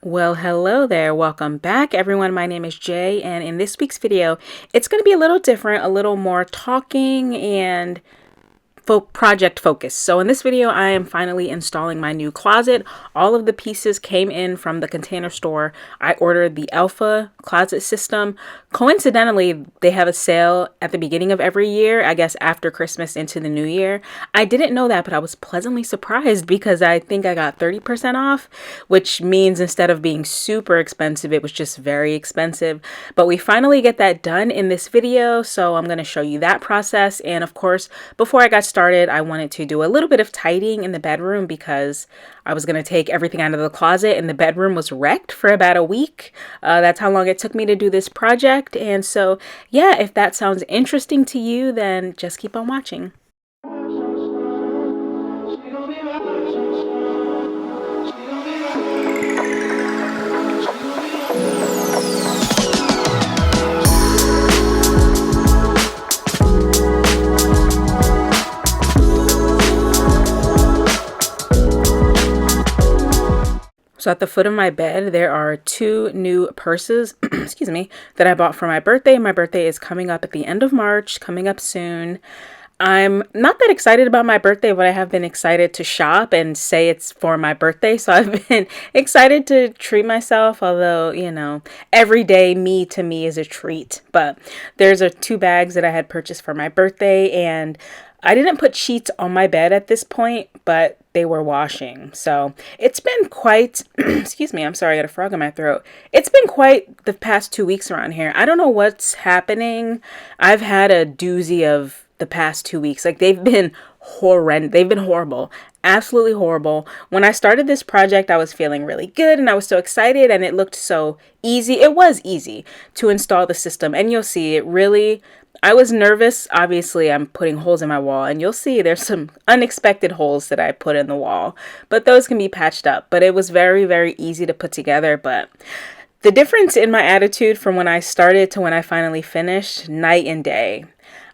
Well, hello there. Welcome back, everyone. My name is Jay, and in this week's video, it's going to be a little different, a little more talking and project focus. So in this video, I am finally installing my new closet. All of the pieces came in from the Container Store. I ordered the Alpha closet system. Coincidentally, they have a sale at the beginning of every year, I guess after Christmas into the new year. I didn't know that, but I was pleasantly surprised because I think I got 30% off, which means instead of being super expensive, it was just very expensive. But we finally get that done in this video, so I'm going to show you that process. And of course, before I got started, I wanted to do a little bit of tidying in the bedroom because I was going to take everything out of the closet and the bedroom was wrecked for about a week. That's how long it took me to do this project. And so, yeah, if that sounds interesting to you, then just keep on watching. So at the foot of my bed, there are two new purses, excuse me, that I bought for my birthday. My birthday is coming up at the end of March, coming up soon. I'm not that excited about my birthday, but I have been excited to shop and say it's for my birthday. So I've been excited to treat myself, although, every day to me is a treat. But there's two bags that I had purchased for my birthday, and I didn't put sheets on my bed at this point, but they were washing. So it's been quite, excuse me, I'm sorry, I got a frog in my throat. It's been quite the past 2 weeks around here. I don't know what's happening. I've had a doozy of the past 2 weeks. Like they've been horrendous. They've been horrible. Absolutely horrible. When I started this project, I was feeling really good and I was so excited and it looked so easy. It was easy to install the system, and you'll see it really, I was nervous. Obviously, I'm putting holes in my wall, and you'll see there's some unexpected holes that I put in the wall, but those can be patched up. But it was very, very easy to put together. But the difference in my attitude from when I started to when I finally finished, night and day.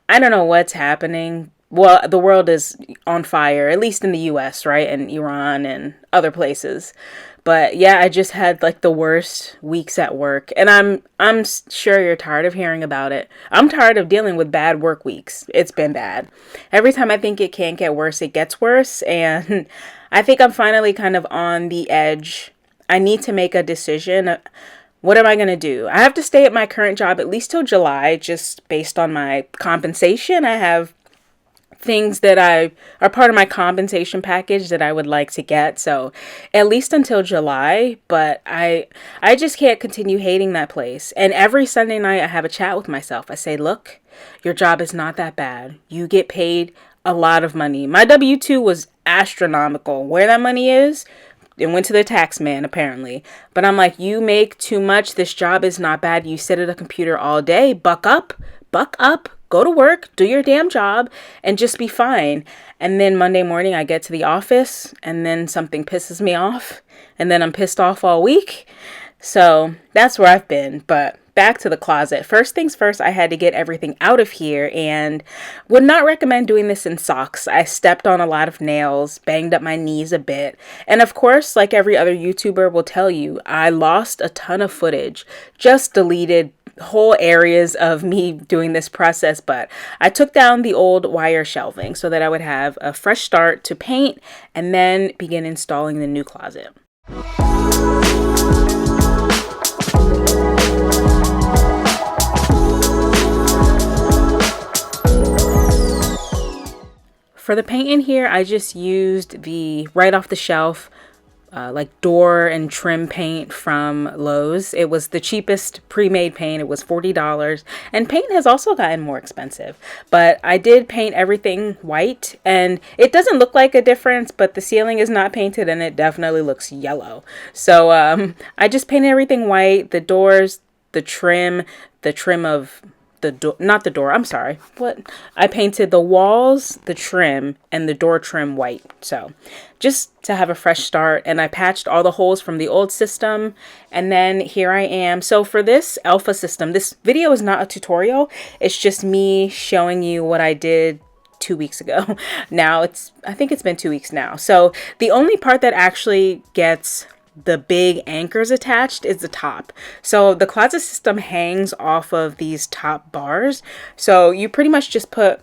I don't know what's happening. Well, the world is on fire, at least in the US, right? And Iran and other places. But yeah, I just had like the worst weeks at work, and I'm sure you're tired of hearing about it. I'm tired of dealing with bad work weeks. It's been bad. Every time I think it can't get worse, it gets worse, and I think I'm finally kind of on the edge. I need to make a decision. What am I going to do? I have to stay at my current job at least till July, just based on my compensation. I have things that are part of my compensation package that I would like to get. So at least until July, but I just can't continue hating that place. And every Sunday night I have a chat with myself. I say, look, your job is not that bad. You get paid a lot of money. My W-2 was astronomical. Where that money is, it went to the tax man apparently. But I'm like, you make too much. This job is not bad. You sit at a computer all day. Buck up. Go to work, do your damn job, and just be fine. And then Monday morning I get to the office and then something pisses me off and then I'm pissed off all week. So that's where I've been. But back to the closet. First things first, I had to get everything out of here and would not recommend doing this in socks. I stepped on a lot of nails, banged up my knees a bit. And of course, like every other YouTuber will tell you, I lost a ton of footage, just deleted whole areas of me doing this process, but I took down the old wire shelving so that I would have a fresh start to paint and then begin installing the new closet. For the paint in here, I just used the right off the shelf like door and trim paint from Lowe's. It was the cheapest pre-made paint. It was $40, and paint has also gotten more expensive, but I did paint everything white and it doesn't look like a difference, but the ceiling is not painted and it definitely looks yellow. So I just painted everything white, the doors, the trim of the door, not the door, I'm sorry. What? I painted the walls, the trim, and the door trim white. So just to have a fresh start, and I patched all the holes from the old system, and then here I am. So for this alpha system, this video is not a tutorial. It's just me showing you what I did 2 weeks ago. Now I think it's been 2 weeks now. So the only part that actually gets the big anchors attached is the top. So the closet system hangs off of these top bars. So you pretty much just put,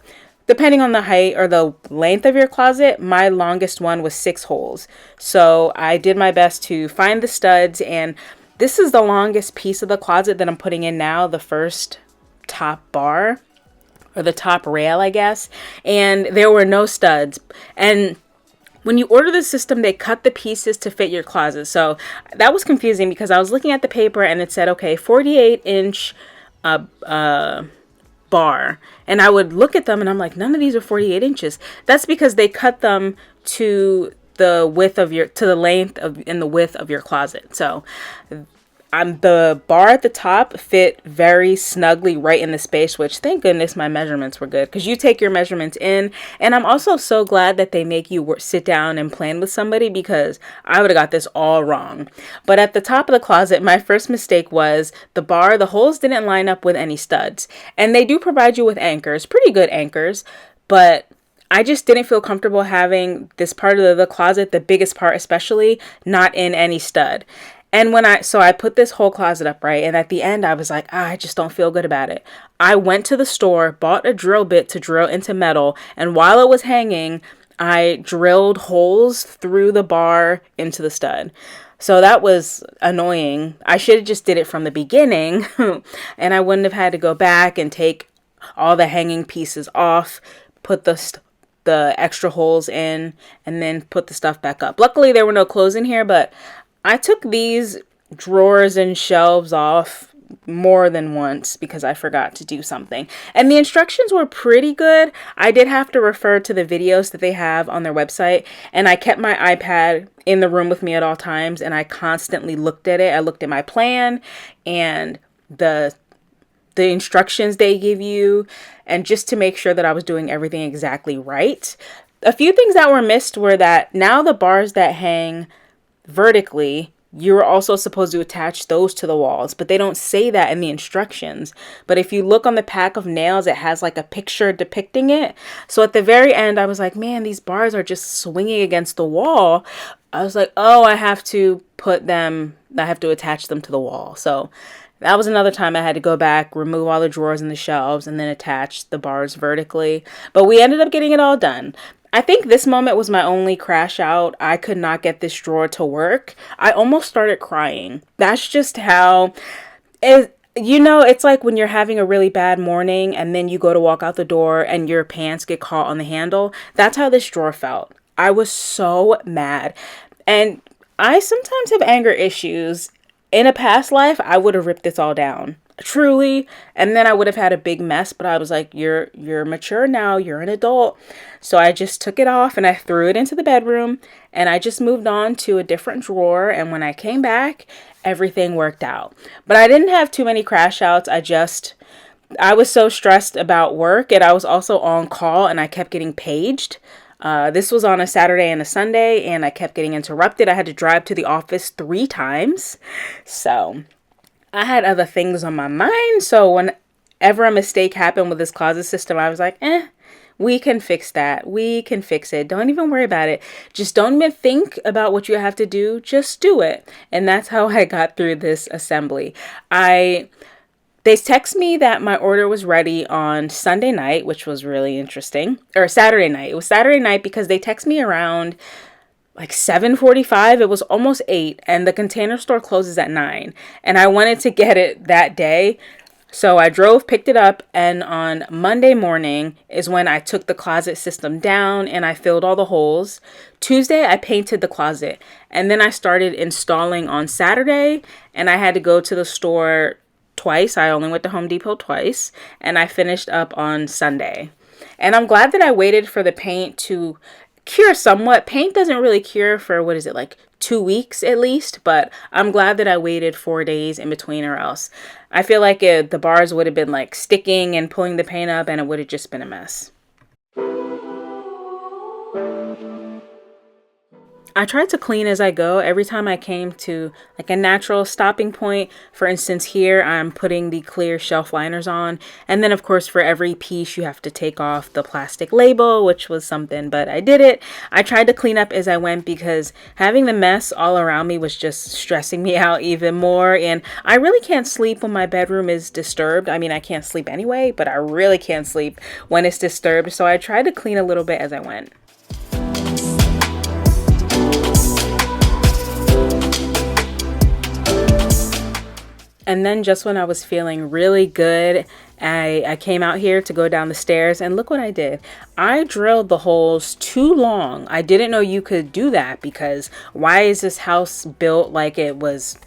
depending on the height or the length of your closet, my longest one was 6 holes. So I did my best to find the studs, and this is the longest piece of the closet that I'm putting in now, the first top bar or the top rail, I guess. And there were no studs. And when you order the system, they cut the pieces to fit your closet. So that was confusing because I was looking at the paper and it said, okay, 48-inch bar. And I would look at them and I'm like, none of these are 48 inches. That's because they cut them to the width of your, to the length of, and the width of your closet. So the bar at the top fit very snugly right in the space, which thank goodness my measurements were good, because you take your measurements in. And I'm also so glad that they make you sit down and plan with somebody, because I would have got this all wrong. But at the top of the closet, my first mistake was the bar, the holes didn't line up with any studs. And they do provide you with anchors, pretty good anchors, but I just didn't feel comfortable having this part of the closet, the biggest part especially, not in any stud. And so I put this whole closet up, right? And at the end, I was like, I just don't feel good about it. I went to the store, bought a drill bit to drill into metal. And while it was hanging, I drilled holes through the bar into the stud. So that was annoying. I should have just did it from the beginning and I wouldn't have had to go back and take all the hanging pieces off, put the extra holes in, and then put the stuff back up. Luckily, there were no clothes in here, but I took these drawers and shelves off more than once because I forgot to do something. And the instructions were pretty good. I did have to refer to the videos that they have on their website, and I kept my iPad in the room with me at all times, and I constantly looked at it. I looked at my plan and the instructions they give you, and just to make sure that I was doing everything exactly right. A few things that were missed were that now the bars that hang vertically, you're also supposed to attach those to the walls, but they don't say that in the instructions. But if you look on the pack of nails, it has like a picture depicting it. So at the very end, I was like, man, these bars are just swinging against the wall. I was like, oh, I have to attach them to the wall. So that was another time I had to go back, remove all the drawers and the shelves, and then attach the bars vertically. But we ended up getting it all done. I think this moment was my only crash out. I could not get this drawer to work. I almost started crying. That's just how it's like when you're having a really bad morning and then you go to walk out the door and your pants get caught on the handle. That's how this drawer felt. I was so mad. And I sometimes have anger issues. In a past life, I would have ripped this all down. Truly. And then I would have had a big mess, but I was like, you're mature now, you're an adult. So I just took it off and I threw it into the bedroom, and I just moved on to a different drawer. And when I came back, everything worked out. But I didn't have too many crash outs. I was so stressed about work, and I was also on call, and I kept getting paged. This was on a Saturday and a Sunday, and I kept getting interrupted. I had to drive to the office 3 times. So I had other things on my mind. So whenever a mistake happened with this closet system, I was like, we can fix that. We can fix it. Don't even worry about it. Just don't even think about what you have to do. Just do it. And that's how I got through this assembly. They text me that my order was ready on Sunday night, which was really interesting. Or Saturday night. It was Saturday night because they text me around like 7:45. It was almost 8, and the Container Store closes at 9. And I wanted to get it that day. So I drove, picked it up, and on Monday morning is when I took the closet system down and I filled all the holes. Tuesday, I painted the closet, and then I started installing on Saturday, and I had to go to the store twice. I only went to Home Depot twice, and I finished up on Sunday. And I'm glad that I waited for the paint to cure somewhat. Paint doesn't really cure for, like 2 weeks at least, but I'm glad that I waited 4 days in between, or else I feel like the bars would have been like sticking and pulling the paint up, and it would have just been a mess. I tried to clean as I go. Every time I came to like a natural stopping point, for instance, here I'm putting the clear shelf liners on. And then, of course, for every piece, you have to take off the plastic label, which was something, but I did it. I tried to clean up as I went because having the mess all around me was just stressing me out even more. And I really can't sleep when my bedroom is disturbed. I mean, I can't sleep anyway, but I really can't sleep when it's disturbed. So I tried to clean a little bit as I went. And then just when I was feeling really good, I came out here to go down the stairs and look what I did. I drilled the holes too long. I didn't know you could do that because why is this house built like it was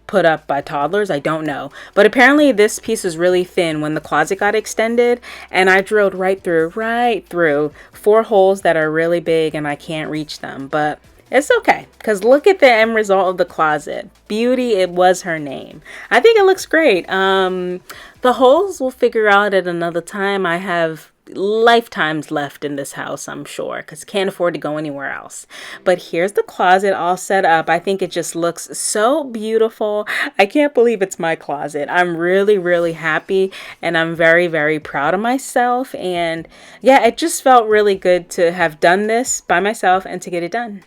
put up by toddlers? I don't know. But apparently this piece is really thin when the closet got extended, and I drilled right through 4 holes that are really big and I can't reach them. But it's okay, because look at the end result of the closet. Beauty, it was her name. I think it looks great. The holes we'll figure out at another time. I have lifetimes left in this house, I'm sure, because can't afford to go anywhere else. But here's the closet all set up. I think it just looks so beautiful. I can't believe it's my closet. I'm really, really happy, and I'm very, very proud of myself. And yeah, it just felt really good to have done this by myself and to get it done.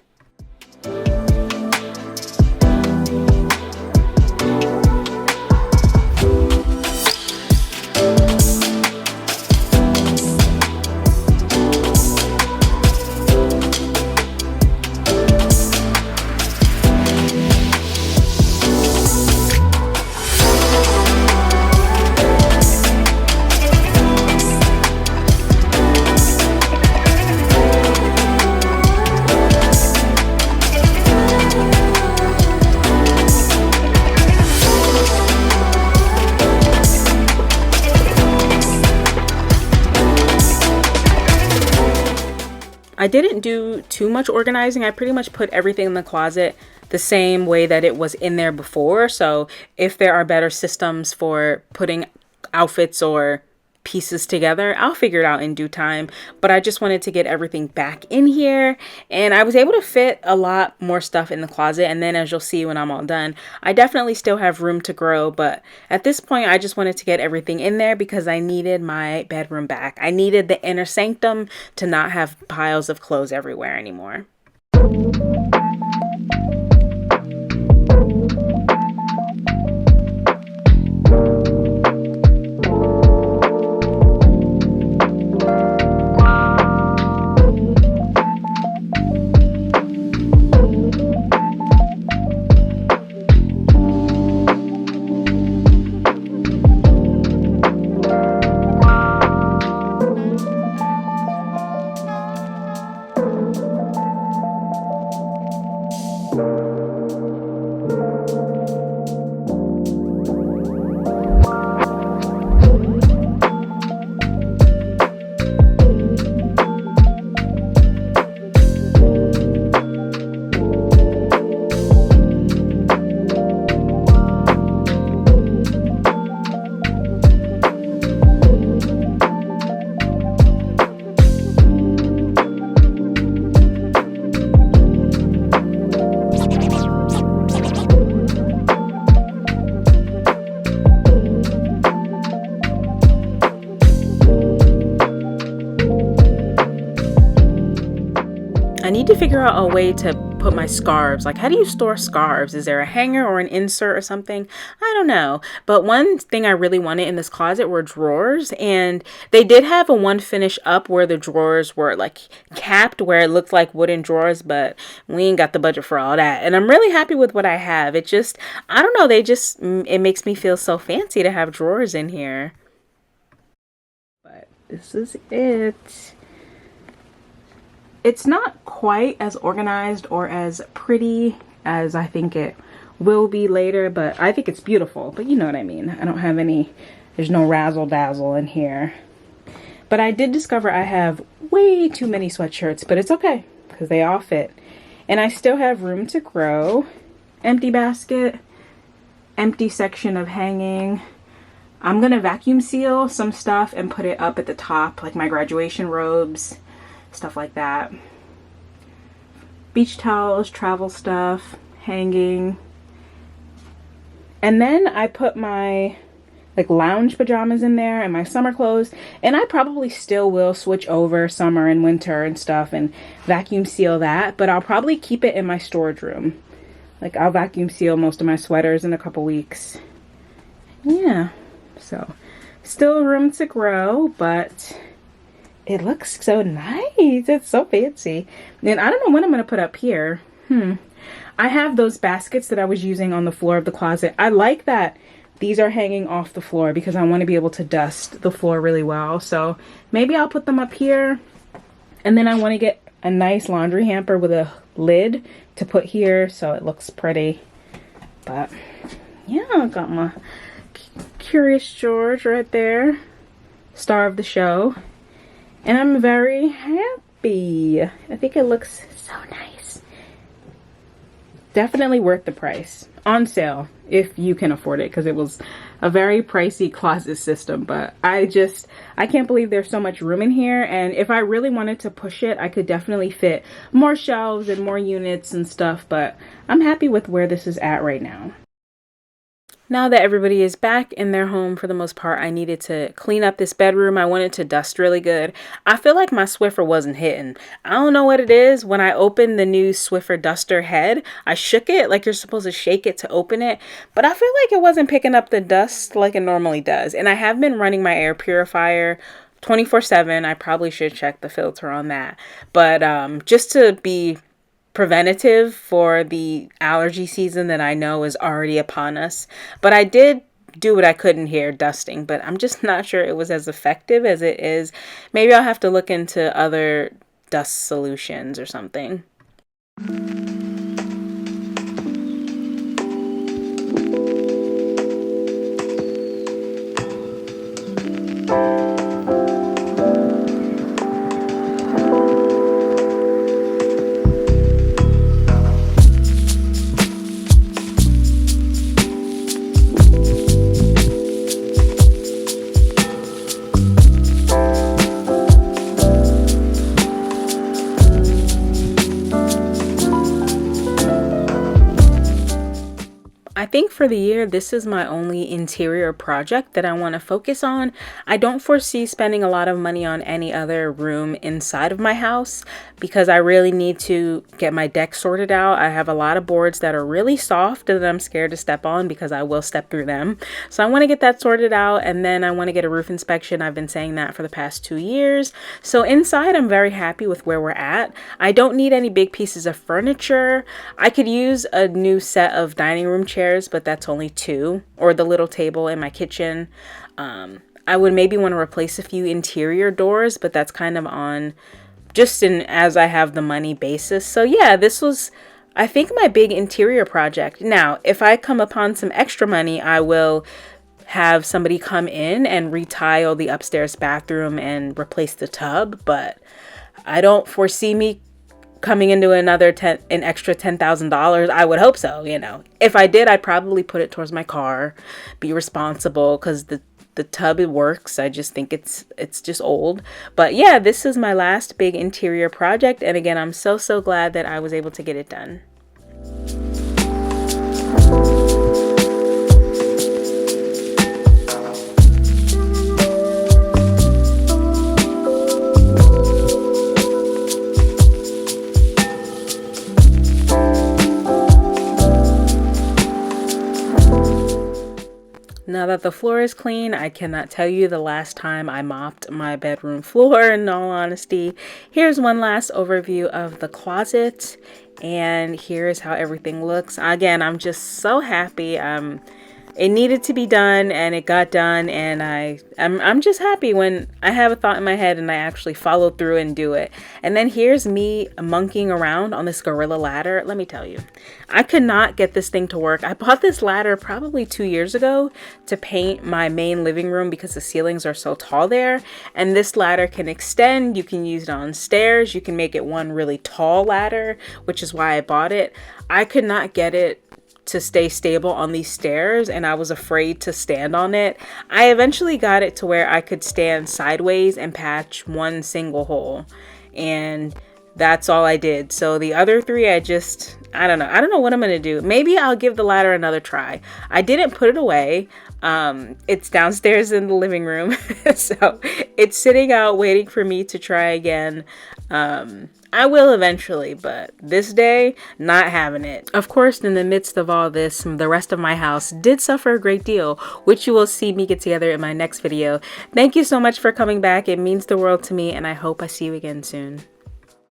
I didn't do too much organizing. I pretty much put everything in the closet the same way that it was in there before. So if there are better systems for putting outfits or pieces together, I'll figure it out in due time. But I just wanted to get everything back in here, and I was able to fit a lot more stuff in the closet. And then, as you'll see when I'm all done, I definitely still have room to grow, but at this point I just wanted to get everything in there because I needed my bedroom back. I needed the inner sanctum to not have piles of clothes everywhere anymore. I need to figure out a way to put my scarves. Like, how do you store scarves? Is there a hanger or an insert or something? I don't know. But one thing I really wanted in this closet were drawers. And they did have a one finish up where the drawers were like capped, where it looked like wooden drawers, but we ain't got the budget for all that. And I'm really happy with what I have. It just, I don't know, it makes me feel so fancy to have drawers in here. But this is it. It's not quite as organized or as pretty as I think it will be later, but I think it's beautiful. But you know what I mean. I don't have there's no razzle dazzle in here. But I did discover I have way too many sweatshirts, but it's okay because they all fit. And I still have room to grow. Empty basket, empty section of hanging. I'm gonna vacuum seal some stuff and put it up at the top, like my graduation robes, stuff like that. beach towels, travel stuff hanging. And then I put my like lounge pajamas in there and my summer clothes, and I probably still will switch over summer and winter and stuff and vacuum seal that, but I'll probably keep it in my storage room. Like I'll vacuum seal most of my sweaters in a couple weeks. Yeah, so still room to grow, but it looks so nice. It's so fancy. And I don't know what I'm gonna put up here. I have those baskets that I was using on the floor of the closet. I like that these are hanging off the floor because I want to be able to dust the floor really well. So maybe I'll put them up here. And then I want to get a nice laundry hamper with a lid to put here so it looks pretty. But yeah, I got my Curious George right there, star of the show. And I'm very happy. I think it looks so nice. Definitely worth the price. On sale if you can afford it, because it was a very pricey closet system, but I can't believe there's so much room in here. And if I really wanted to push it, I could definitely fit more shelves and more units and stuff, but I'm happy with where this is at right now. Now that everybody is back in their home for the most part, I needed to clean up this bedroom. I wanted to dust really good. I feel like my Swiffer wasn't hitting. I don't know what it is. When I opened the new Swiffer duster head, I shook it like you're supposed to shake it to open it, but I feel like it wasn't picking up the dust like it normally does. And I have been running my air purifier 24/7. I probably should check the filter on that. But just to be preventative for the allergy season that I know is already upon us. But I did do what I could in here dusting, but I'm just not sure it was as effective as it is. Maybe I'll have to look into other dust solutions or something. I think for the year, this is my only interior project that I want to focus on. I don't foresee spending a lot of money on any other room inside of my house because I really need to get my deck sorted out. I have a lot of boards that are really soft that I'm scared to step on because I will step through them. So I want to get that sorted out, and then I want to get a roof inspection. I've been saying that for the past 2 years. So inside, I'm very happy with where we're at. I don't need any big pieces of furniture. I could use a new set of dining room chairs, but that's only 2, or the little table in my kitchen. I would maybe want to replace a few interior doors, but that's kind of on just in as I have the money basis. So yeah, this was, I think, my big interior project. Now, if I come upon some extra money, I will have somebody come in and retile the upstairs bathroom and replace the tub, but I don't foresee me coming into an extra $10,000. I would hope so, you know. If I did, I'd probably put it towards my car, be responsible, because the tub, it works. I just think it's just old. But yeah, this is my last big interior project, and again, I'm so glad that I was able to get it done. Now that the floor is clean, I cannot tell you the last time I mopped my bedroom floor, in all honesty. Here's one last overview of the closet, and here's how everything looks. Again, I'm just so happy. It needed to be done, and it got done, and I'm just happy when I have a thought in my head and I actually follow through and do it. And then here's me monkeying around on this gorilla ladder. Let me tell you, I could not get this thing to work. I bought this ladder probably 2 years ago to paint my main living room because the ceilings are so tall there, and this ladder can extend. You can use it on stairs. You can make it one really tall ladder, which is why I bought it. I could not get it to stay stable on these stairs, and I was afraid to stand on it. I eventually got it to where I could stand sideways and patch one single hole, and That's all I did. So the other three, I don't know. I don't know what I'm going to do. Maybe I'll give the ladder another try. I didn't put it away. It's downstairs in the living room. So it's sitting out waiting for me to try again. I will eventually, but this day, not having it. Of course, in the midst of all this, the rest of my house did suffer a great deal, which you will see me get together in my next video. Thank you so much for coming back. It means the world to me, and I hope I see you again soon.